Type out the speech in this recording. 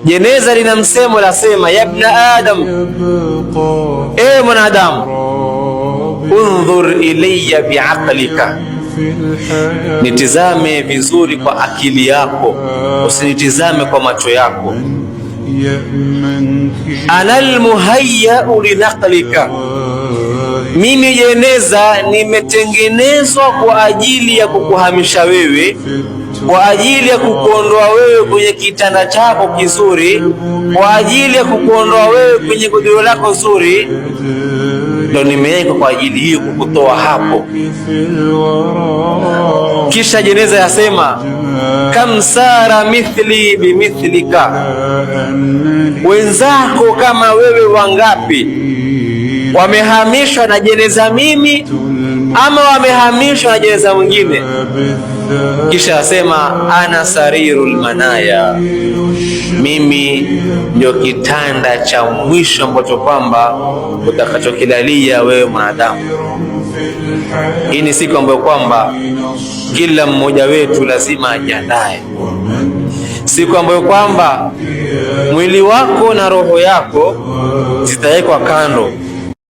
Jeneza lina msemo lasema, ya ibn Adam, ewe mwanadamu, undhur ilayya biaqlika, nitizame vizuri kwa akili yako, usinitizame kwa macho yako. Anal muhayyau linaqlika, mimi jeneza nimetengenezwa kwa ajili ya kukuhamisha wewe, kwa ajili ya kukuondoa wewe kwenye kitanda chako kizuri, kwa ajili ya kukuondoa wewe kwenye godoro lako zuri. Ndio nimeweka kwa ajili hiyo, kukutoa hapo. Kisha jeneza yasema, kam sara mithli bimithlika, wenzako kama wewe wangapi wamehamishwa na jeneza mimi, ama wamehamishwa na jeneza mwingine. Kisha asema, ana sarirul manaya, mimi ndio kitanda cha mwisho ambacho kwamba utakachokilalia wewe mwanadamu. Hii ni siku ambayo kwamba kila mmoja wetu lazima ajiandae, siku ambayo kwamba mwili wako na roho yako zitawekwa kando.